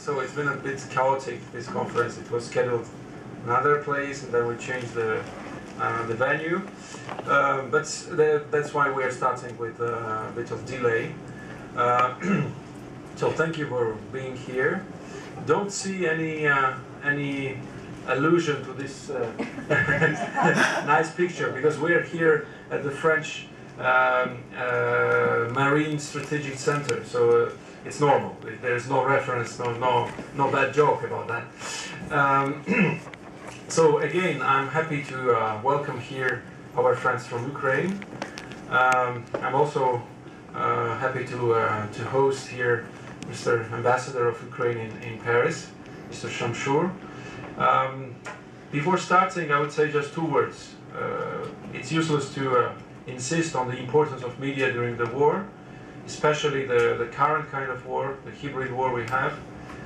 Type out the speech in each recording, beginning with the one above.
so it's been a bit chaotic, this conference. It was scheduled in another place, and then we changed the venue. But that's why we are starting with a bit of delay. So thank you for being here. Don't see any allusion to this nice picture, because we're here at the French Marine Strategic Center, so it's normal. There's no reference, no bad joke about that. So again, I'm happy to welcome here our friends from Ukraine. I'm also happy to host here Mr. Ambassador of Ukraine in Paris, Mr. Shamshur. Before starting, I would say just two words. It's useless to insist on the importance of media during the war, especially the current kind of war, the hybrid war we have,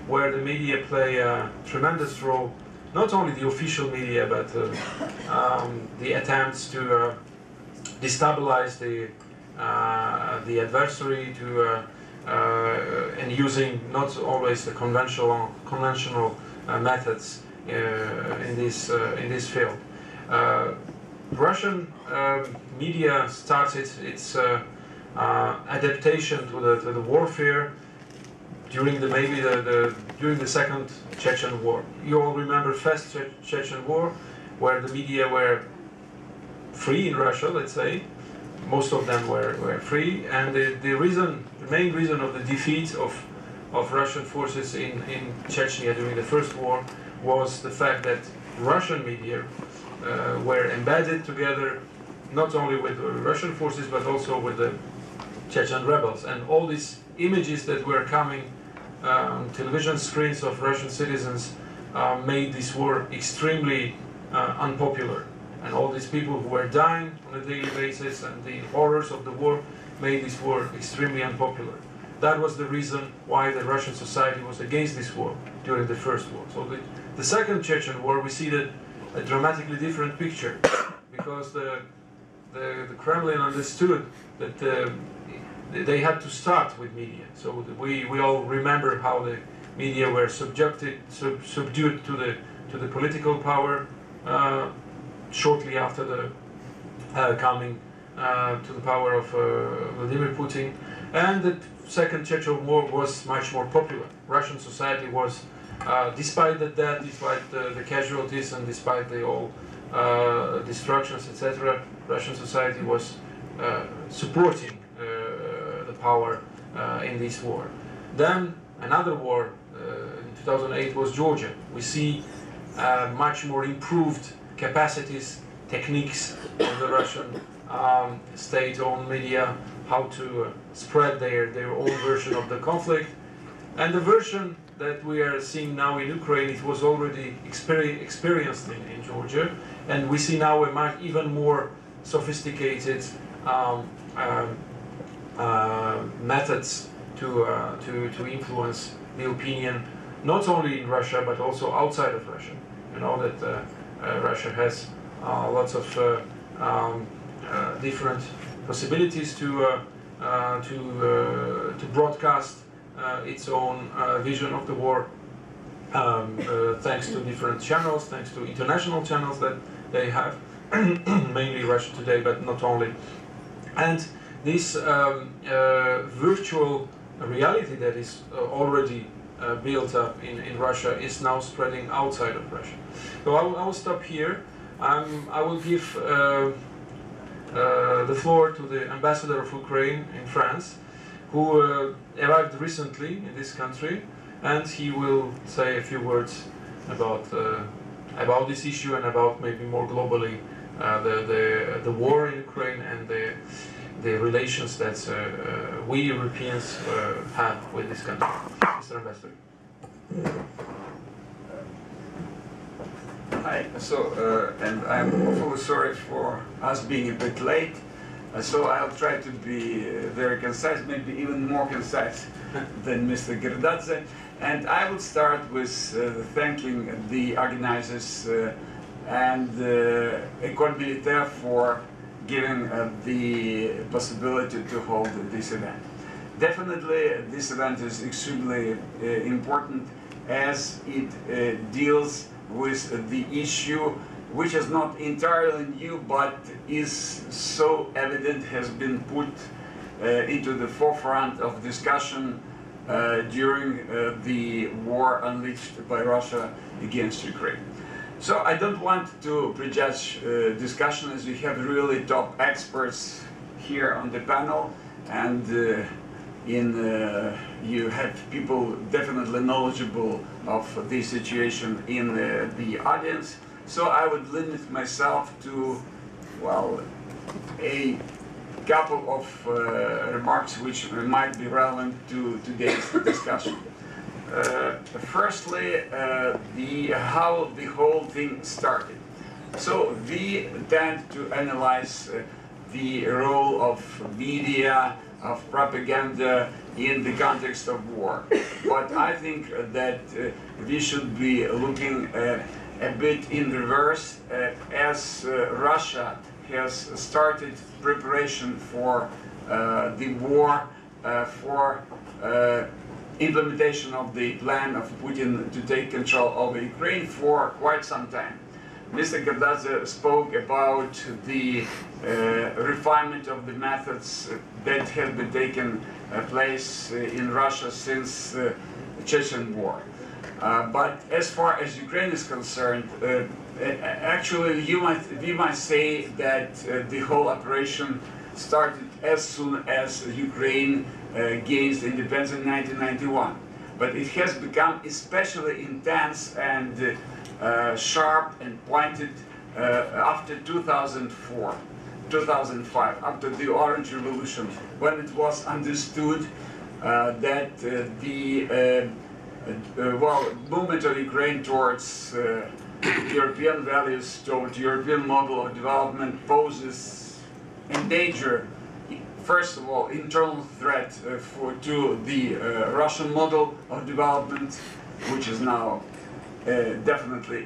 where the media play a tremendous role, not only the official media, but the attempts to destabilize the adversary, and using not always the conventional methods in this field. Russian media started its adaptation to the warfare during during the Second Chechen War. You all remember First Chechen War, where the media were free in Russia, let's say. Most of them were free, and the main reason of the defeat of Russian forces in Chechnya during the First War was the fact that Russian media were embedded together, not only with the Russian forces, but also with the Chechen rebels. And all these images that were coming on television screens of Russian citizens made this war extremely unpopular. And all these people who were dying on a daily basis, and the horrors of the war made this war extremely unpopular. That was the reason why the Russian society was against this war during the First War. So the Second Chechen War, we see a dramatically different picture, because the Kremlin understood that they had to start with media. So we all remember how the media were subdued to the political power shortly after the coming to the power of Vladimir Putin. And the Second Chechen War was much more popular. Russian society was, despite the death, despite the casualties, and despite the all destructions, etc., Russian society was supporting the power in this war. Then another war in 2008 was Georgia. We see much more improved capacities, techniques of the Russian state-owned media, how to spread their own version of the conflict. And the version that we are seeing now in Ukraine, it was already experienced in Georgia, and we see now a even more sophisticated methods to influence the opinion, not only in Russia but also outside of Russia. You know that Russia has lots of different possibilities to broadcast its own vision of the war, thanks to different channels, thanks to international channels that they have, mainly Russia Today, but not only. And this virtual reality that is already built up in Russia is now spreading outside of Russia. So I will stop here. I will give the floor to the ambassador of Ukraine in France, who arrived recently in this country, and he will say a few words about this issue, and about maybe more globally the war in Ukraine and the relations that we Europeans have with this country. Mr. Ambassador. Hi. And I'm awfully sorry for us being a bit late. So I'll try to be very concise, maybe even more concise than Mr. Girdadze. And I will start with thanking the organizers and École Militaire for giving the possibility to hold this event. Definitely, this event is extremely important, as it deals with the issue which is not entirely new but is so evident, has been put into the forefront of discussion during the war unleashed by Russia against Ukraine. So I don't want to prejudge discussion, as we have really top experts here on the panel, and you have people definitely knowledgeable of the situation in the audience. So I would limit myself to, well, a couple of remarks which might be relevant to today's discussion. Firstly, how the whole thing started. So we tend to analyze the role of media, of propaganda in the context of war. But I think that we should be looking a bit in reverse, as Russia has started preparation for the war, for implementation of the plan of Putin to take control over Ukraine for quite some time. Mr. Gerdadze spoke about the refinement of the methods that have been taken place in Russia since the Chechen War. But as far as Ukraine is concerned, actually we might say that the whole operation started as soon as Ukraine gained independence in 1991. But it has become especially intense and sharp and pointed after 2004, 2005, after the Orange Revolution, when it was understood that the movement of Ukraine towards European values, towards European model of development poses a danger, first of all, internal threat to the Russian model of development, which is now definitely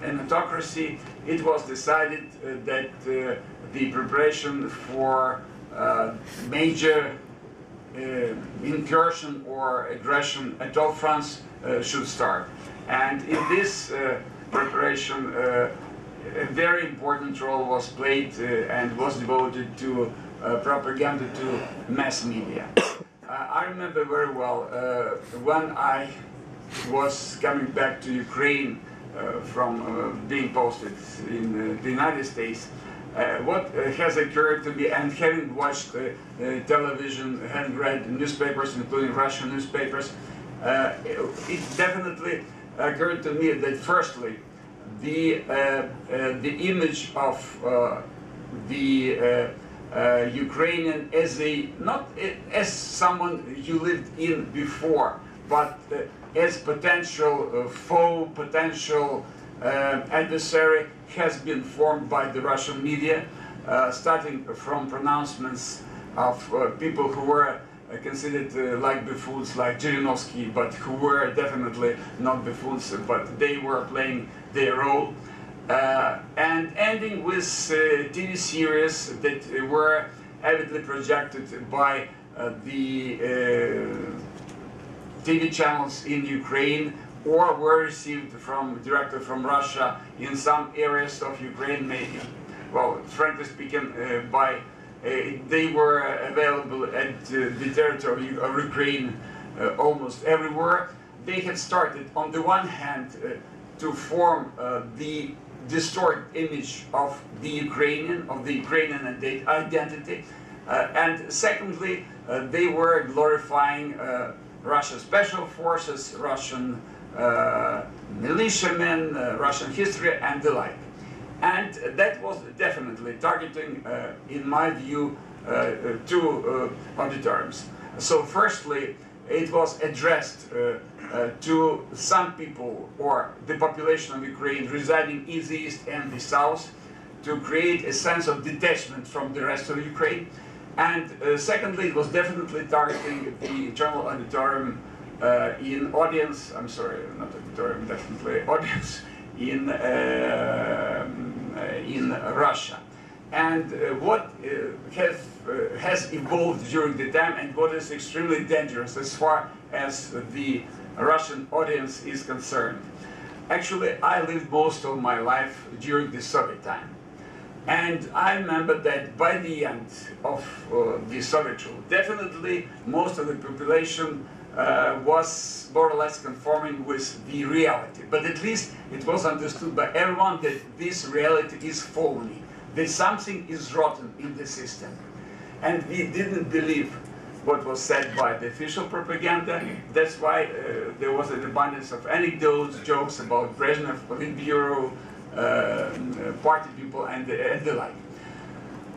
an autocracy. It was decided that the preparation for major incursion or aggression at all fronts should start. And in this preparation, a very important role was played and was devoted to propaganda, to mass media. I remember very well when I was coming back to Ukraine from being posted in the United States, what has occurred to me, and having watched television, having read newspapers, including Russian newspapers, it definitely occurred to me that firstly, the image of the Ukrainian as not as someone you lived in before, but as potential foe, potential adversary, has been formed by the Russian media, starting from pronouncements of people who were considered like buffoons, like Zhirinovsky, but who were definitely not buffoons, but they were playing their role, and ending with TV series that were avidly projected by the TV channels in Ukraine, or were received directly from Russia in some areas of Ukraine, maybe. Well, frankly speaking, they were available at the territory of Ukraine almost everywhere. They had started, on the one hand, to form the distorted image of the Ukrainian identity, and secondly, they were glorifying Russian special forces, Russian militiamen, Russian history, and the like. And that was definitely targeting, in my view, two auditoriums. So firstly, it was addressed to some people, or the population of Ukraine residing in the east and the south, to create a sense of detachment from the rest of Ukraine. And secondly, it was definitely targeting the internal auditorium in audience, I'm sorry, not auditorium, definitely audience in Russia. And what has evolved during the time, and what is extremely dangerous as far as the Russian audience is concerned. Actually, I lived most of my life during the Soviet time. And I remember that by the end of the Soviet rule, definitely most of the population was more or less conforming with the reality. But at least it was understood by everyone that this reality is phony, that something is rotten in the system. And we didn't believe what was said by the official propaganda. That's why there was an abundance of anecdotes, jokes about Brezhnev, Politburo, party people, and the like.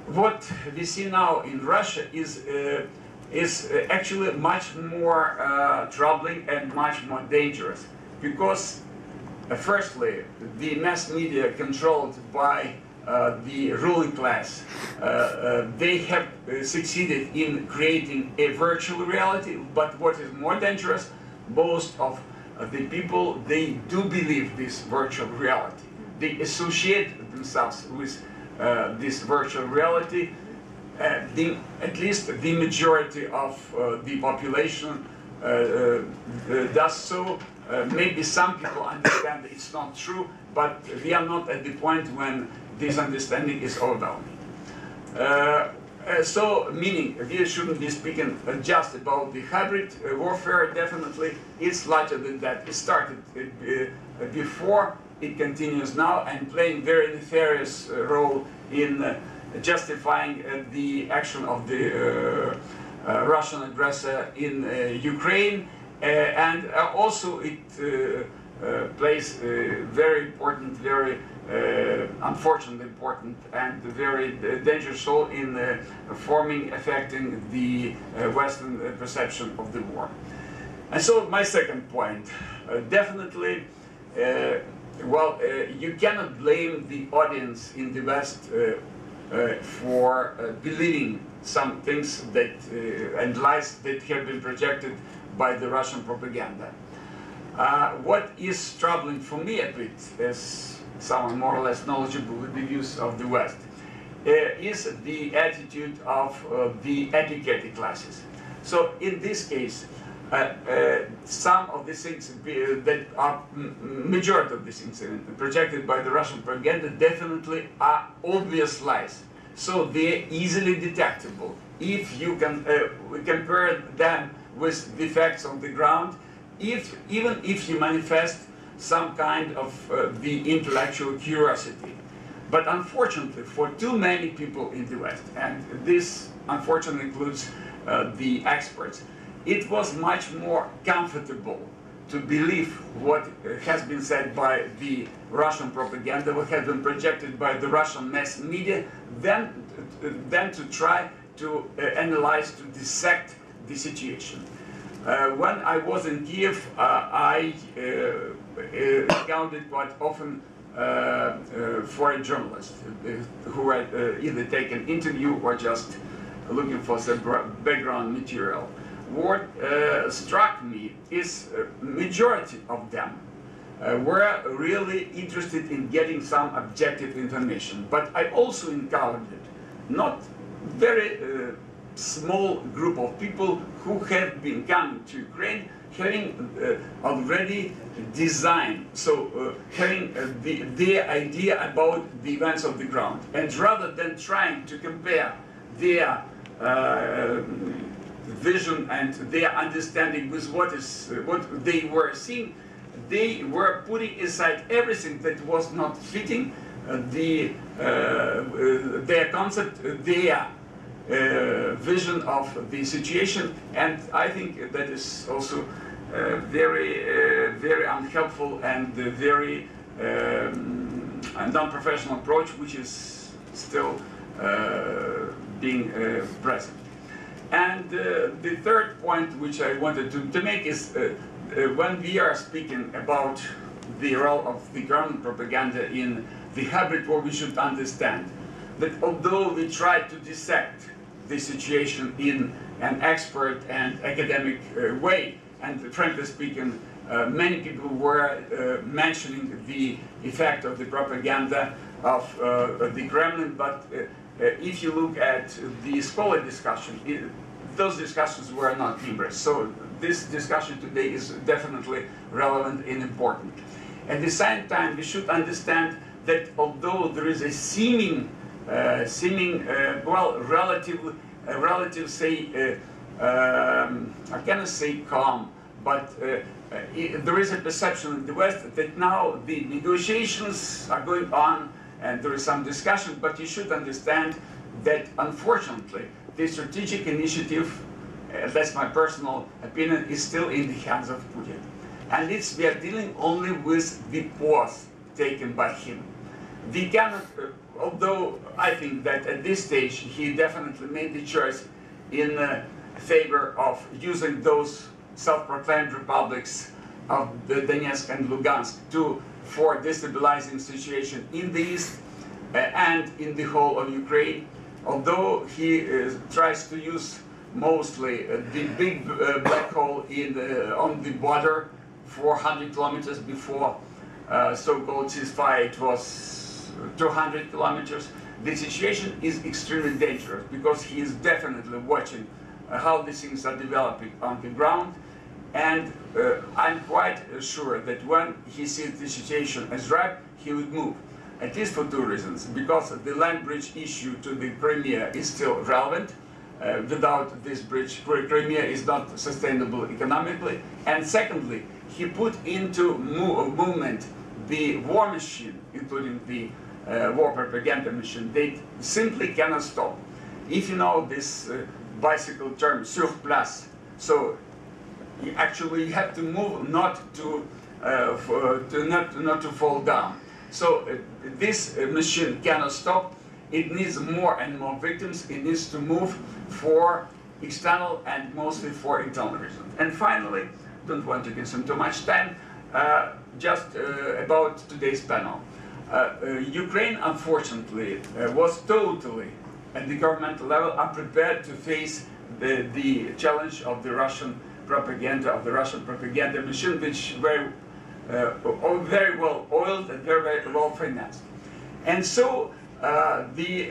What we see now in Russia is actually much more troubling and much more dangerous, because firstly, the mass media controlled by the ruling class, they have succeeded in creating a virtual reality, but what is more dangerous, most of the people, they do believe this virtual reality. They associate themselves with this virtual reality. At least the majority of the population does so. Maybe some people understand it's not true, but we are not at the point when this understanding is overwhelming. So, meaning we shouldn't be speaking just about the hybrid warfare. Definitely, it's larger than that. It started before, it continues now, and playing very nefarious role in justifying the action of the Russian aggressor in Ukraine, and also it plays a very important, very unfortunately important, and very dangerous role in affecting the Western perception of the war. And so my second point, definitely, you cannot blame the audience in the West for believing some things that and lies that have been projected by the Russian propaganda. What is troubling for me a bit, as someone more or less knowledgeable with the views of the West, is the attitude of the educated classes. So in this case, some of the things that are majority of these things projected by the Russian propaganda definitely are obvious lies. So they're easily detectable. If you can compare them with the facts on the ground, even if you manifest some kind of the intellectual curiosity. But unfortunately, for too many people in the West, and this unfortunately includes the experts, it was much more comfortable to believe what has been said by the Russian propaganda, what has been projected by the Russian mass media, than to try to analyze, to dissect the situation. When I was in Kiev, I encountered quite often foreign journalists who had either taken interview or just looking for some background material. What struck me is majority of them were really interested in getting some objective information. But I also encountered not very small group of people who have been coming to Ukraine having already designed, so having their idea about the events of the ground. And rather than trying to compare their vision and their understanding with what they were seeing, they were putting aside everything that was not fitting their concept, their vision of the situation, and I think that is also very, very unhelpful and very non-professional approach, which is still being present. And the third point which I wanted to make is when we are speaking about the role of the government propaganda in the hybrid war, we should understand that although we try to dissect the situation in an expert and academic way, and frankly speaking, many people were mentioning the effect of the propaganda of the Kremlin, but if you look at the scholarly discussion, those discussions were not numerous. So this discussion today is definitely relevant and important. At the same time, we should understand that although there is a relative, say, I cannot say calm, but there is a perception in the West that now the negotiations are going on and there is some discussion, but you should understand that unfortunately the strategic initiative, that's my personal opinion, is still in the hands of Putin. And we are dealing only with the pause taken by him. We cannot, although I think that at this stage he definitely made the choice in favor of using those self-proclaimed republics of the Donetsk and Lugansk for destabilizing situation in the east and in the whole of Ukraine. Although he tries to use mostly the big black hole on the border 400 kilometers before so-called ceasefire, it was 200 kilometers. The situation is extremely dangerous because he is definitely watching how the things are developing on the ground. And I'm quite sure that when he sees the situation as ripe, he would move. At least for two reasons. Because the land bridge issue to the Crimea is still relevant. Without this bridge, Crimea is not sustainable economically. And secondly, he put into movement the war machine, including the war propaganda machine. They simply cannot stop. If you know this bicycle term, sur place, so actually you have to move not to fall down. So this machine cannot stop. It needs more and more victims. It needs to move for external and mostly for internal reasons. And finally, don't want to consume too much time, just about today's panel. Ukraine, unfortunately, was totally, at the governmental level, unprepared to face the challenge of the Russian propaganda machine, which very well oiled and very well financed. And so the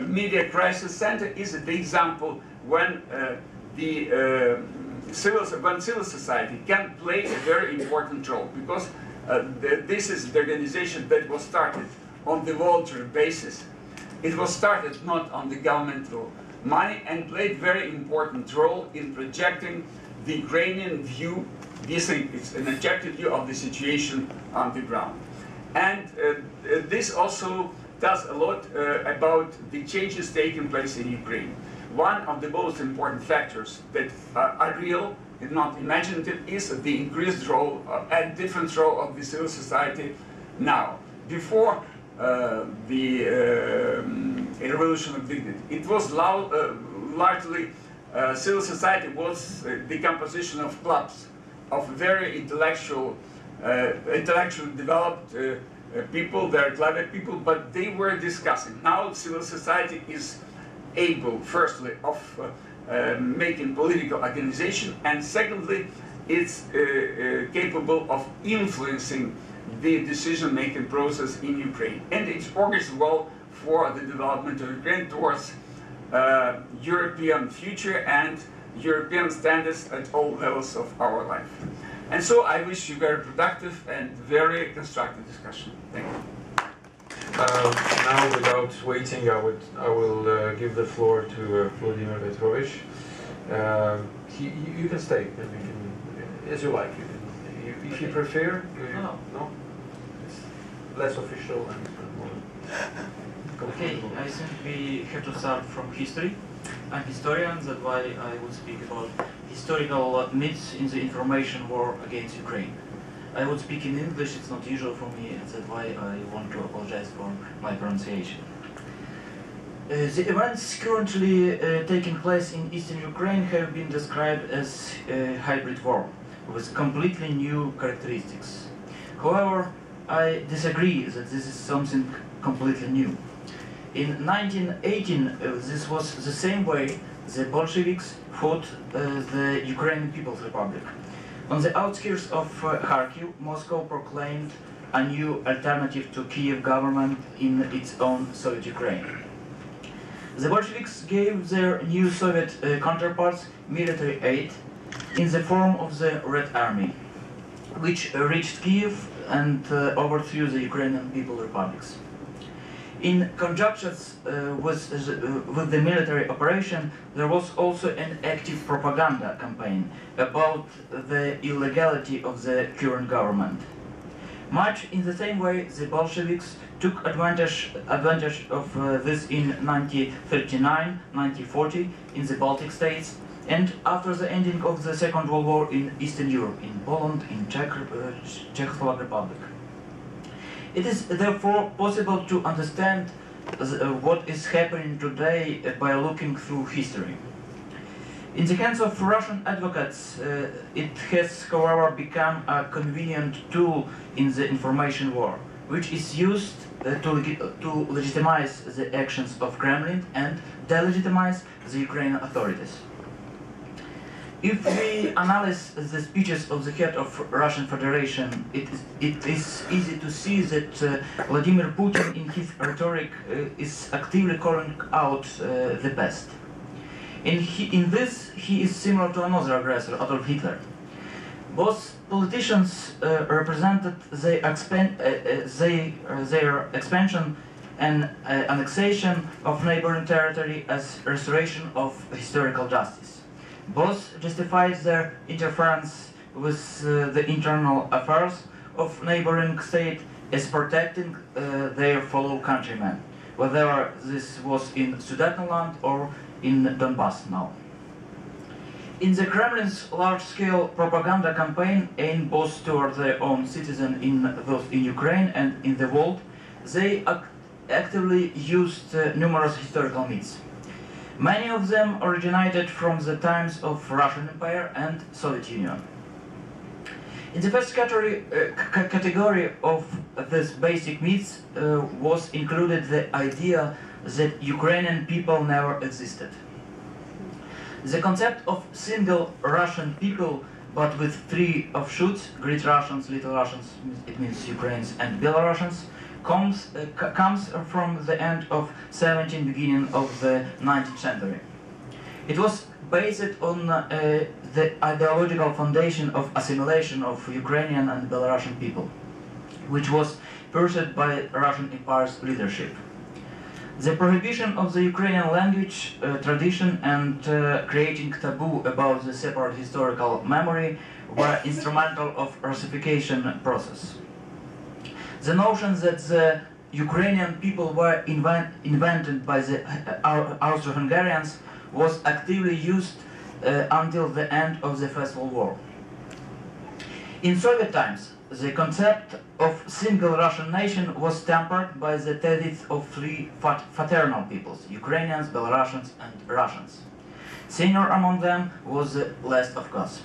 Media Crisis Center is the example when civil society can play a very important role, because this is the organization that was started on the voluntary basis. It was started not on the governmental money and played very important role in projecting the Ukrainian view. We think it's an objective view of the situation on the ground. And this also does a lot about the changes taking place in Ukraine. One of the most important factors that are real and not imaginative is the increased role and different role of the civil society now. Before the revolution of dignity, it was largely civil society was the composition of clubs of very intellectually developed people, very clever people, but they were discussing. Now civil society is able, firstly, of making political organization, and secondly, it's capable of influencing the decision-making process in Ukraine. And it augurs well for the development of Ukraine towards European future and European standards at all levels of our life. And so I wish you very productive and very constructive discussion. Thank you. Now, without waiting, I will give the floor to Volodymyr V'ятровich. You can stay, and you can, as you like. If you prefer, no, it's less official and more. Okay, I think we have to start from history. I'm a historian, that's why I will speak about historical myths in the information war against Ukraine. I would speak in English, it's not usual for me, and that's why I want to apologize for my pronunciation. The events currently taking place in eastern Ukraine have been described as a hybrid war with completely new characteristics. However, I disagree that this is something completely new. In 1918, this was the same way the Bolsheviks fought the Ukrainian People's Republic. On the outskirts of Kharkiv, Moscow proclaimed a new alternative to Kiev government in its own Soviet Ukraine. The Bolsheviks gave their new Soviet counterparts military aid in the form of the Red Army, which reached Kiev and overthrew the Ukrainian People's Republics. In conjunction with the military operation, there was also an active propaganda campaign about the illegality of the current government. Much in the same way, the Bolsheviks took advantage of this in 1939-1940 in the Baltic states, and after the ending of the Second World War in Eastern Europe, in Poland, in Czechoslovak Republic. It is therefore possible to understand what is happening today by looking through history. In the hands of Russian advocates, it has, however, become a convenient tool in the information war, which is used to legitimize the actions of Kremlin and delegitimize the Ukrainian authorities. If we analyze the speeches of the head of Russian Federation, it is easy to see that Vladimir Putin in his rhetoric is actively calling out the past. In this, he is similar to another aggressor, Adolf Hitler. Both politicians represented their expansion and annexation of neighboring territory as restoration of historical justice. Both justified their interference with the internal affairs of neighboring state as protecting their fellow countrymen, whether this was in Sudetenland or in Donbass now. In the Kremlin's large-scale propaganda campaign aimed both toward their own citizens both in Ukraine and in the world, they actively used numerous historical myths. Many of them originated from the times of Russian Empire and Soviet Union. In the first category of these basic myths was included the idea that Ukrainian people never existed. The concept of single Russian people, but with three offshoots, Great Russians, Little Russians, it means Ukrainians and Belarusians, comes from the end of 17th, beginning of the 19th century. It was based on the ideological foundation of assimilation of Ukrainian and Belarusian people, which was pursued by Russian Empire's leadership. The prohibition of the Ukrainian language, tradition, and creating taboo about the separate historical memory were instrumental of Russification process. The notion that the Ukrainian people were invented by the Austro-Hungarians was actively used until the end of the First World War. In Soviet times, the concept of single Russian nation was tempered by the thesis of three fraternal peoples, Ukrainians, Belarusians, and Russians. Senior among them was the last of course.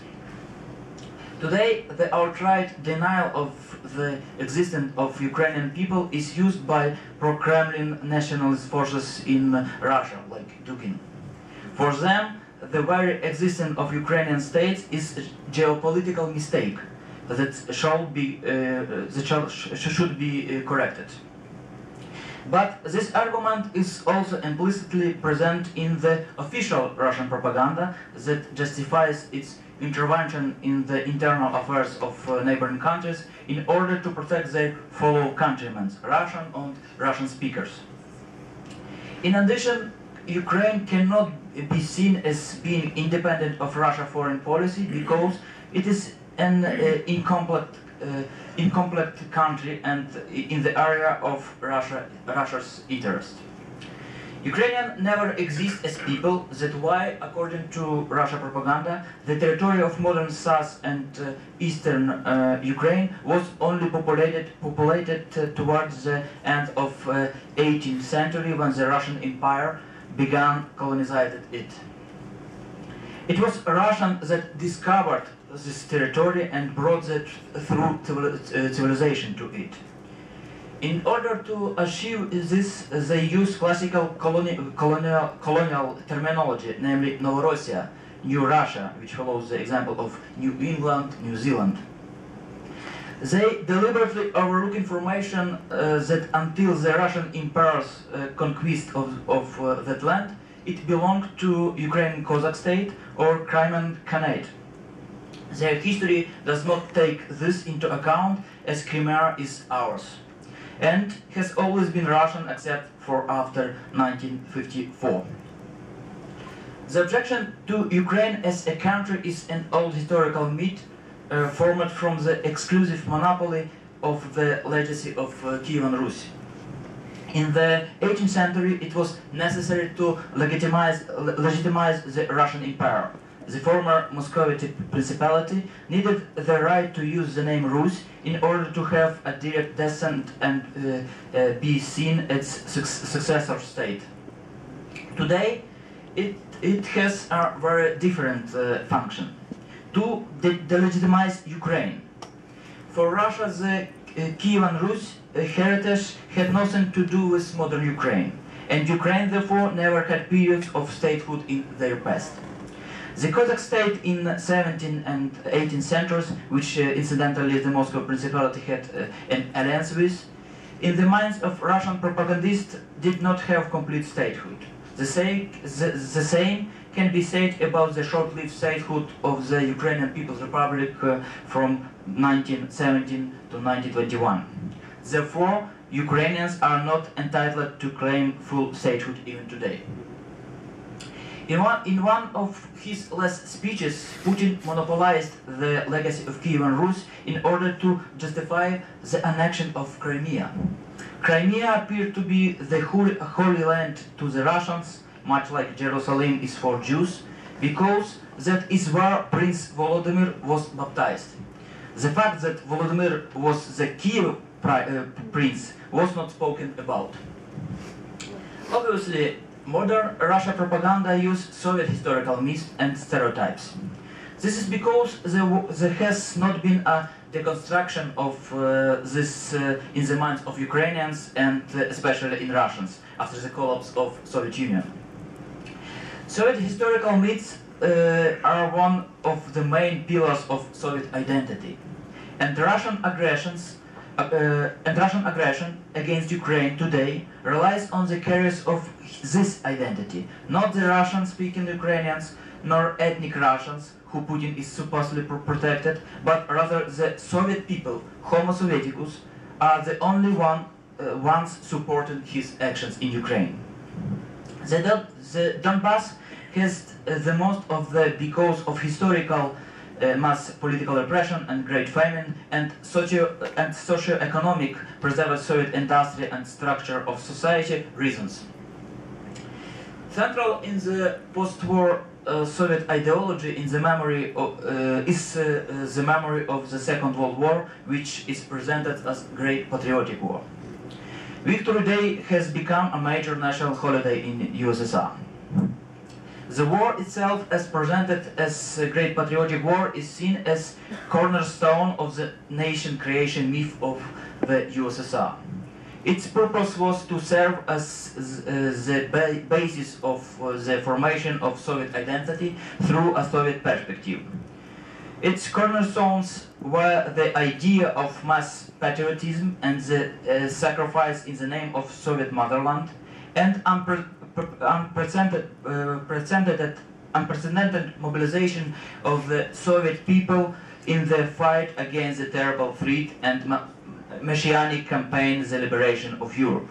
Today, the outright denial of the existence of Ukrainian people is used by pro-Kremlin nationalist forces in Russia, like Dugin. For them, the very existence of Ukrainian states is a geopolitical mistake that should be corrected. But this argument is also implicitly present in the official Russian propaganda that justifies its intervention in the internal affairs of neighboring countries in order to protect their fellow countrymen, Russian and Russian speakers. In addition, Ukraine cannot be seen as being independent of Russia's foreign policy because it is an incomplete country and in the area of Russia's interest. Ukrainians never exist as people, that's why, according to Russia propaganda, the territory of modern South and Eastern Ukraine was only populated towards the end of 18th century when the Russian Empire began colonizing it. It was Russians that discovered this territory and brought it through civilization to it. In order to achieve this, they use classical colonial terminology, namely Novorossiya, New Russia, which follows the example of New England, New Zealand. They deliberately overlook information that until the Russian Empire's conquest of that land, it belonged to Ukrainian Cossack state or Crimean Khanate. Their history does not take this into account, as Crimea is ours, and has always been Russian except for after 1954. The objection to Ukraine as a country is an old historical myth formed from the exclusive monopoly of the legacy of Kievan Rus. In the 18th century, it was necessary to legitimize the Russian Empire. The former Muscovite Principality needed the right to use the name Rus in order to have a direct descent and be seen as successor state. Today, it has a very different function. To delegitimize Ukraine. For Russia, the Kievan Rus heritage had nothing to do with modern Ukraine, and Ukraine therefore never had periods of statehood in their past. The Cossack state in 17th and 18th centuries, which incidentally the Moscow Principality had an alliance with, in the minds of Russian propagandists did not have complete statehood. The same can be said about the short-lived statehood of the Ukrainian People's Republic from 1917 to 1921. Therefore, Ukrainians are not entitled to claim full statehood even today. In one of his last speeches, Putin monopolized the legacy of Kievan Rus in order to justify the annexion of Crimea. Crimea appeared to be the holy land to the Russians, much like Jerusalem is for Jews, because that is where Prince Volodymyr was baptized. The fact that Volodymyr was the Kiev prince was not spoken about. Obviously, modern Russia propaganda uses Soviet historical myths and stereotypes. This is because there has not been a deconstruction of this in the minds of Ukrainians and especially in Russians after the collapse of Soviet Union. Soviet historical myths are one of the main pillars of Soviet identity, and Russian aggression against Ukraine today relies on the carriers of this identity, not the Russian-speaking Ukrainians nor ethnic Russians, who Putin is supposedly protected, but rather the Soviet people, Homo Sovieticus, are the only ones supporting his actions in Ukraine. The Donbass has the most of the because of historical mass political repression and great famine and socio-economic preserved Soviet industry and structure of society reasons. Central in the post-war Soviet ideology in the memory of, is the memory of the Second World War, which is presented as Great Patriotic War. Victory Day has become a major national holiday in USSR. The war itself, as presented as a Great Patriotic War, is seen as cornerstone of the nation creation myth of the USSR. Its purpose was to serve as the basis of the formation of Soviet identity through a Soviet perspective. Its cornerstones were the idea of mass patriotism and the sacrifice in the name of Soviet motherland, and unprecedented mobilization of the Soviet people in the fight against the terrible threat and messianic campaign, the liberation of Europe.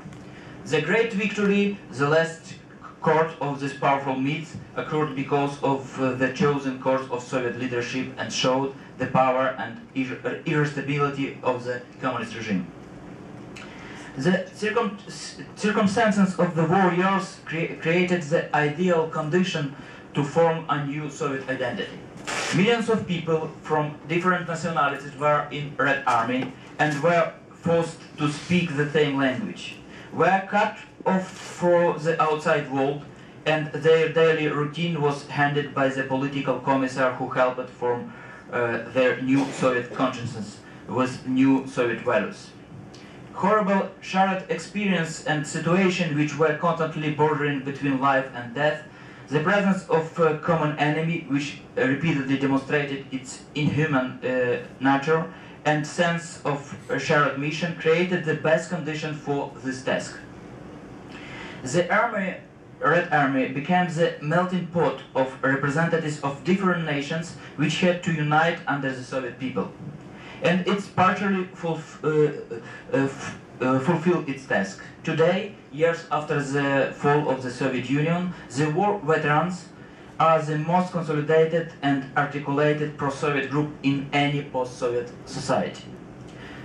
The great victory, the last court of this powerful myth, occurred because of the chosen course of Soviet leadership and showed the power and irresistibility of the communist regime. The circumstances of the war years created the ideal condition to form a new Soviet identity. Millions of people from different nationalities were in Red Army and were forced to speak the same language, were cut off from the outside world, and their daily routine was handled by the political commissar who helped form their new Soviet consciousness with new Soviet values. Horrible shared experience and situation which were constantly bordering between life and death The presence of a common enemy, which repeatedly demonstrated its inhuman nature and sense of a shared mission, created the best condition for this task. The Red Army became the melting pot of representatives of different nations which had to unite under the Soviet people. And it's partially fulfilled its task. Today, years after the fall of the Soviet Union, the war veterans are the most consolidated and articulated pro-Soviet group in any post-Soviet society.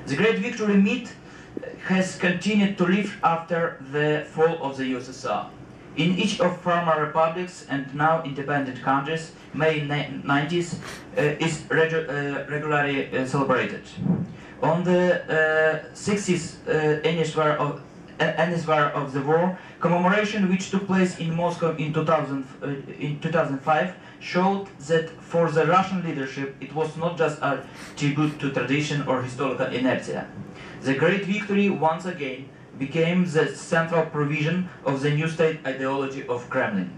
The Great Victory myth has continued to live after the fall of the USSR. In each of former republics and now independent countries, May 90th is regularly celebrated. On the 60th anniversary of the war, commemoration which took place in Moscow in 2005 showed that for the Russian leadership it was not just a tribute to tradition or historical inertia. The Great Victory once again became the central provision of the new state ideology of Kremlin.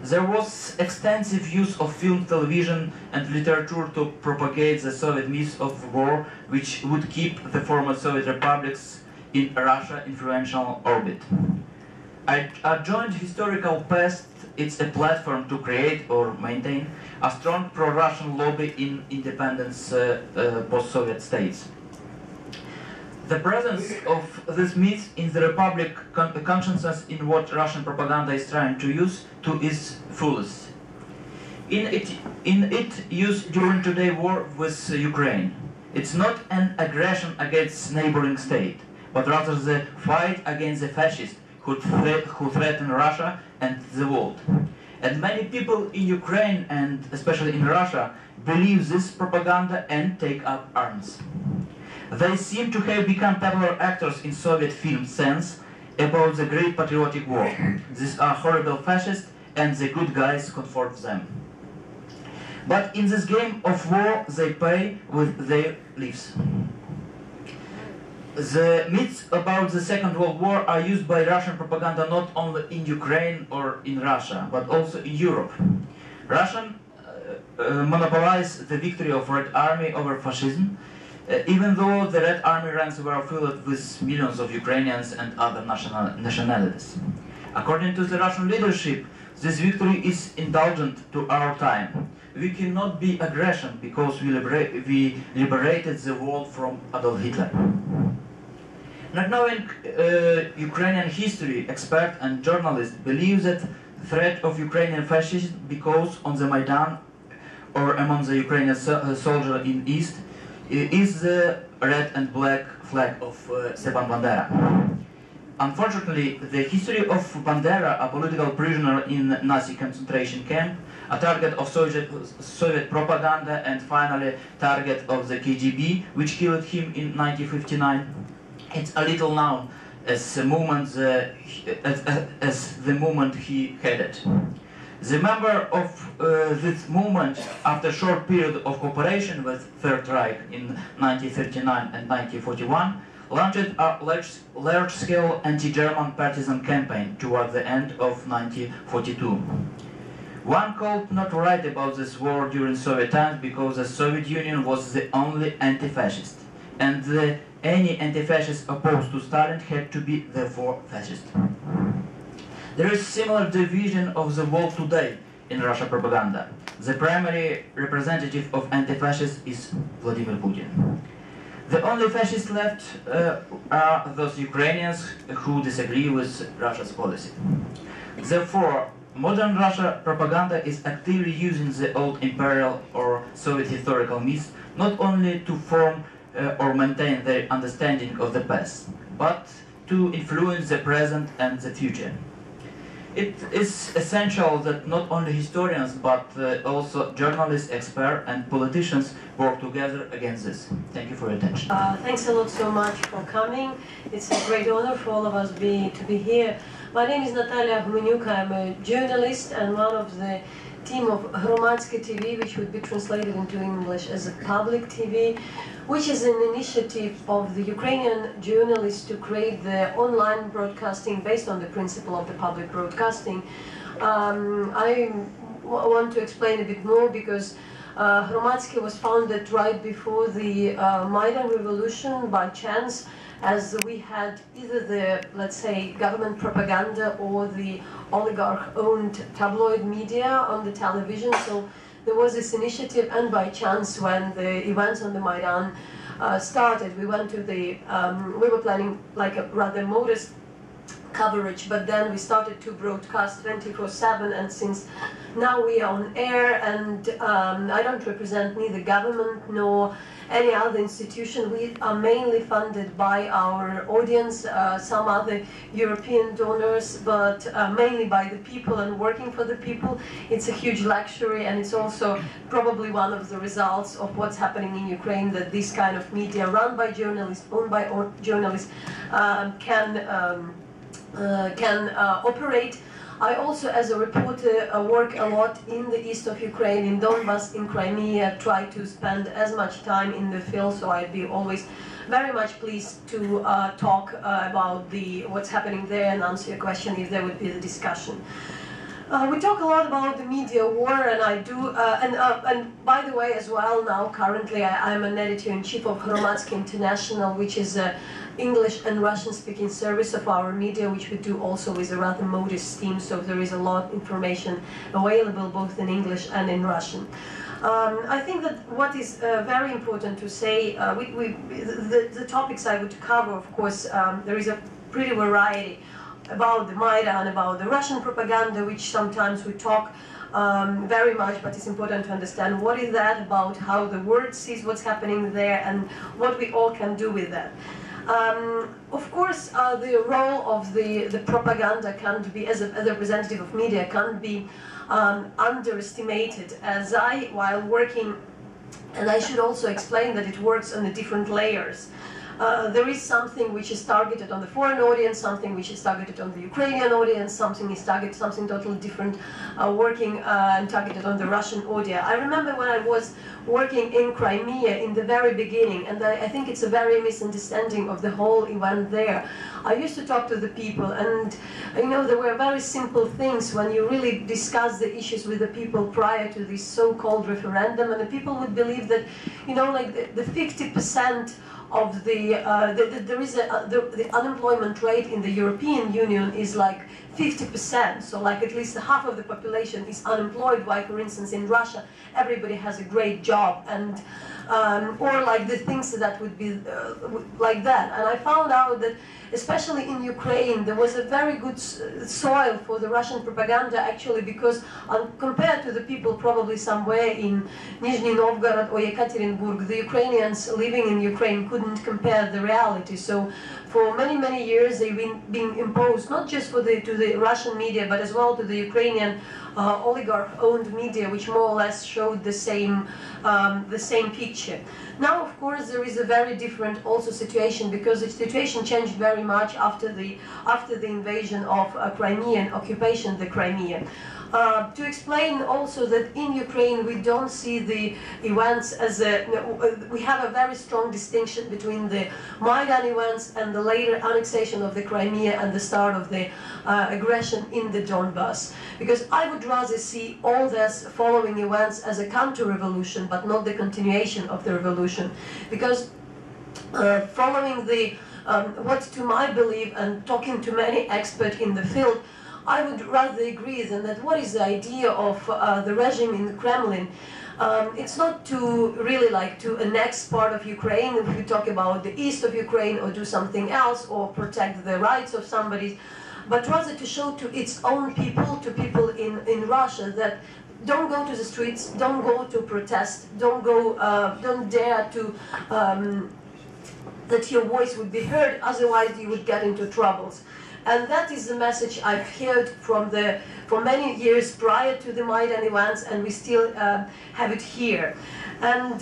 There was extensive use of film, television and literature to propagate the Soviet myth of war, which would keep the former Soviet republics in Russia influential orbit. A joint historical past is a platform to create or maintain a strong pro-Russian lobby in independent post-Soviet states. The presence of this myth in the Republic consciousness in what Russian propaganda is trying to use to its fullest. In it use during today's war with Ukraine. It's not an aggression against neighboring state, but rather the fight against the fascists who threaten Russia and the world. And many people in Ukraine and especially in Russia believe this propaganda and take up arms. They seem to have become popular actors in Soviet film sense about the great patriotic war. These are horrible fascists and the good guys comfort them. But in this game of war they pay with their lives. The myths about the Second World War are used by Russian propaganda not only in Ukraine or in Russia, but also in Europe. Russians monopolized the victory of Red Army over fascism, even though the Red Army ranks were filled with millions of Ukrainians and other nationalities. According to the Russian leadership, this victory is indulgent to our time. We cannot be aggression because we liberated the world from Adolf Hitler. Not knowing Ukrainian history, experts and journalists believe that the threat of Ukrainian fascism because on the Maidan or among the Ukrainian soldiers in East is the red and black flag of Stepan Bandera. Unfortunately, the history of Bandera, a political prisoner in Nazi concentration camp, a target of Soviet propaganda and finally target of the KGB, which killed him in 1959, it's a little known as the moment he headed. The member of this movement, after a short period of cooperation with Third Reich in 1939 and 1941, launched a large-scale anti-German partisan campaign toward the end of 1942. One could not write about this war during Soviet times because the Soviet Union was the only anti-fascist, and any anti-fascist opposed to Stalin had to be therefore fascist. There is similar division of the world today in Russian propaganda. The primary representative of anti-fascists is Vladimir Putin. The only fascists left are those Ukrainians who disagree with Russia's policy. Therefore, modern Russia propaganda is actively using the old imperial or Soviet historical myths not only to form or maintain their understanding of the past, but to influence the present and the future. It is essential that not only historians but also journalists, experts and politicians work together against this. Thank you for your attention. Thanks a lot so much for coming. It's a great honor for all of us to be here. My name is Natalія Гуменюк. I'm a journalist and one of the team of Hromadske TV, which would be translated into English as a public TV, which is an initiative of the Ukrainian journalists to create the online broadcasting based on the principle of the public broadcasting I want to explain a bit more because Hromadske was founded right before the Maidan revolution by chance, as we had either the, let's say, government propaganda or the oligarch-owned tabloid media on the television. So there was this initiative, and by chance, when the events on the Maidan started, we went to the, we were planning like a rather modest coverage, but then we started to broadcast 24/7, and since now we are on air, and I don't represent neither government nor any other institution. We are mainly funded by our audience, some other European donors, but mainly by the people and working for the people. It's a huge luxury, and it's also probably one of the results of what's happening in Ukraine, that this kind of media run by journalists, owned by journalists, can operate. I also, as a reporter, work a lot in the east of Ukraine, in Donbas, in Crimea, try to spend as much time in the field, so I'd be always very much pleased to talk about what's happening there and answer your question if there would be the discussion. We talk a lot about the media war, and I do, and by the way, as well, now currently I'm an editor-in-chief of Hromadske International, which is a English and Russian-speaking service of our media, which we do also with a rather modest team, so there is a lot of information available both in English and in Russian. I think that what is very important to say, the topics I would cover, of course, there is a pretty variety about the Maidan, about the Russian propaganda, which sometimes we talk very much, but it's important to understand what is that about, how the world sees what's happening there, and what we all can do with that. Of course, the role of the propaganda can't be, as a representative of media, can't be underestimated. As while working, and I should also explain that it works on the different layers. There is something which is targeted on the foreign audience, something which is targeted on the Ukrainian audience, something is targeted, something totally different, working and targeted on the Russian audience. I remember when I was working in Crimea in the very beginning, and I think it's a very misunderstanding of the whole event there. I used to talk to the people, and you know, there were very simple things when you really discuss the issues with the people prior to this so-called referendum, and the people would believe that, you know, like the 50% of the unemployment rate in the European Union is like 50%, so like at least half of the population is unemployed, while for instance in Russia everybody has a great job, and or like the things that would be like that. And I found out that especially in Ukraine there was a very good soil for the Russian propaganda, actually, because compared to the people probably somewhere in Nizhny Novgorod or Yekaterinburg, the Ukrainians living in Ukraine couldn't compare the reality. So for many, many years they've been being imposed, not just to the Russian media, but as well to the Ukrainian oligarch-owned media, which more or less showed the same picture. Now, of course, there is a very different also situation, because the situation changed very much after the invasion of Crimea and occupation of the Crimea. To explain also that in Ukraine we don't see the events as we have a very strong distinction between the Maidan events and the later annexation of the Crimea and the start of the aggression in the Donbas. Because I would rather see all these following events as a counter-revolution, but not the continuation of the revolution. Because following the, what to my belief, and talking to many experts in the field, I would rather agree than that what is the idea of the regime in the Kremlin. It's not to really like to annex part of Ukraine, if we talk about the east of Ukraine, or do something else, or protect the rights of somebody, but rather to show to its own people, to people in Russia, that don't go to the streets, don't go to protest, don't dare to, that your voice would be heard, otherwise you would get into troubles. And that is the message I've heard for many years prior to the Maidan events, and we still have it here. And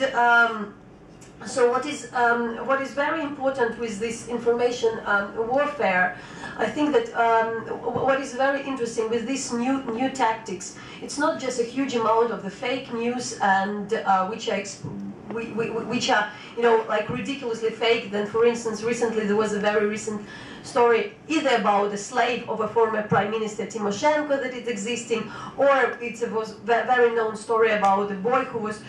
so what is very important with this information warfare, I think that what is very interesting with these new tactics, it's not just a huge amount of the fake news, and which are, you know, like ridiculously fake. Then, for instance, recently there was a very recent story either about the slave of a former Prime Minister Timoshenko that is existing, or it was a very known story about a boy who was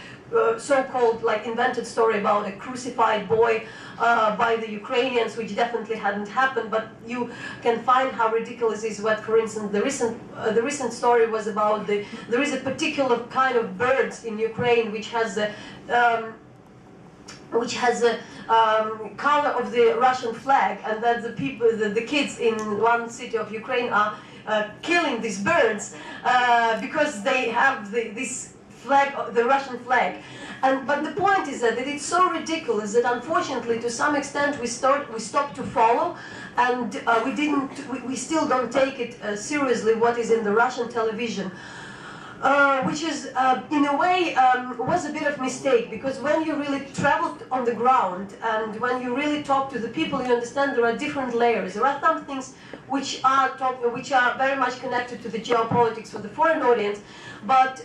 so-called like invented story about a crucified boy by the Ukrainians, which definitely hadn't happened, but you can find how ridiculous is what, for instance, the recent story was about there is a particular kind of birds in Ukraine which has a color of the Russian flag, and that the people, the kids in one city of Ukraine are killing these birds because they have this flag, the Russian flag. But the point is that it's so ridiculous that unfortunately to some extent we stopped to follow, and we still don't take it seriously what is in the Russian television. Which is, in a way, was a bit of mistake, because when you really traveled on the ground and when you really talk to the people, you understand there are different layers. There are some things which are very much connected to the geopolitics for the foreign audience, but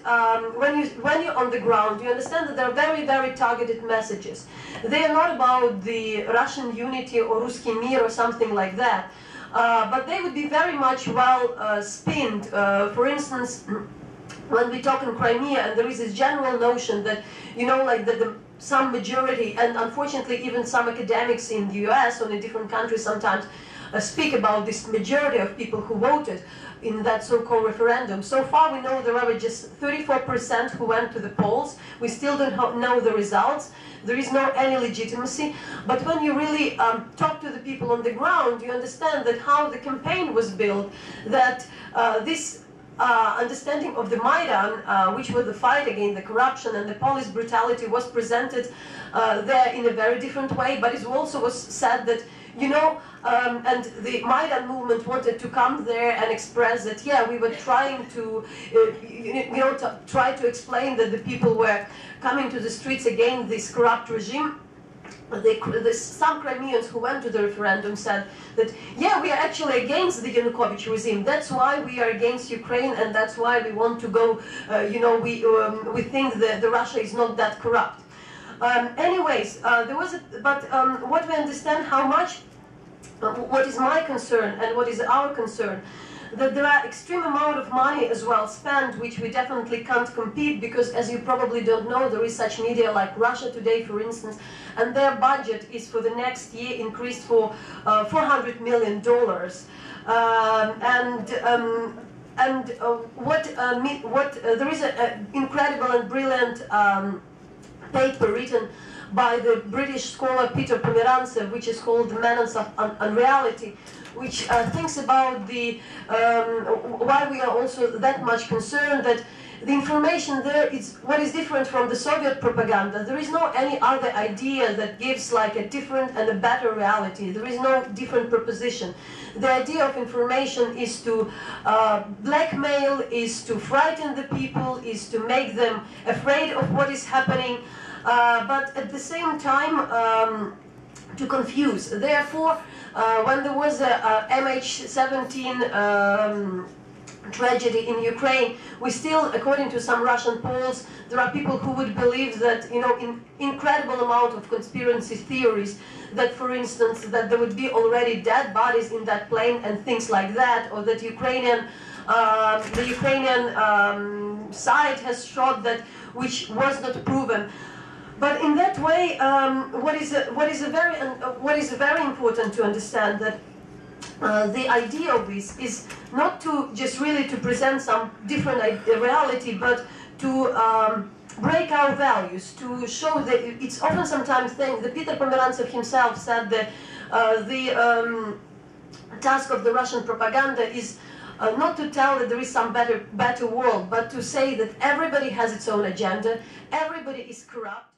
when you're on the ground, you understand that there are very, very targeted messages. They are not about the Russian unity or Ruski Mir or something like that, but they would be very much well spinned. For instance, when we talk in Crimea, and there is this general notion that, you know, like some majority, and unfortunately even some academics in the US or in different countries sometimes speak about this majority of people who voted in that so-called referendum. So far we know there are just 34% who went to the polls. We still don't know the results. There is no any legitimacy. But when you really talk to the people on the ground, you understand that how the campaign was built, that this understanding of the Maidan, which was the fight against the corruption and the police brutality, was presented there in a very different way. But it also was said that, you know, and the Maidan movement wanted to come there and express that, yeah, we were trying to, try to explain that the people were coming to the streets against this corrupt regime. Some Crimeans who went to the referendum said that, yeah, we are actually against the Yanukovych regime. That's why we are against Ukraine, and that's why we want to go, we think that Russia is not that corrupt. Anyways, what we understand how much, what is my concern and what is our concern, that there are extreme amount of money as well spent, which we definitely can't compete, because as you probably don't know, there is such media like Russia Today, for instance, and their budget is for the next year increased for $400 million. There is an incredible and brilliant paper written by the British scholar Peter Pomerantsev, which is called The Menace of Unreality, which thinks about why we are also that much concerned that the information there is what is different from the Soviet propaganda. There is no any other idea that gives like a different and a better reality. There is no different proposition. The idea of information is to blackmail, is to frighten the people, is to make them afraid of what is happening, but at the same time to confuse. Therefore, when there was a MH17 tragedy in Ukraine, we still, according to some Russian polls, there are people who would believe that, you know, in incredible amount of conspiracy theories, that, for instance, that there would be already dead bodies in that plane and things like that, or that the Ukrainian side has shot that, which was not proven. But in that way, what is very important to understand that the idea of this is not to just really to present some different reality, but to break our values, to show that it's often sometimes things that Peter Pomerantsev himself said that the task of the Russian propaganda is not to tell that there is some better world, but to say that everybody has its own agenda, everybody is corrupt.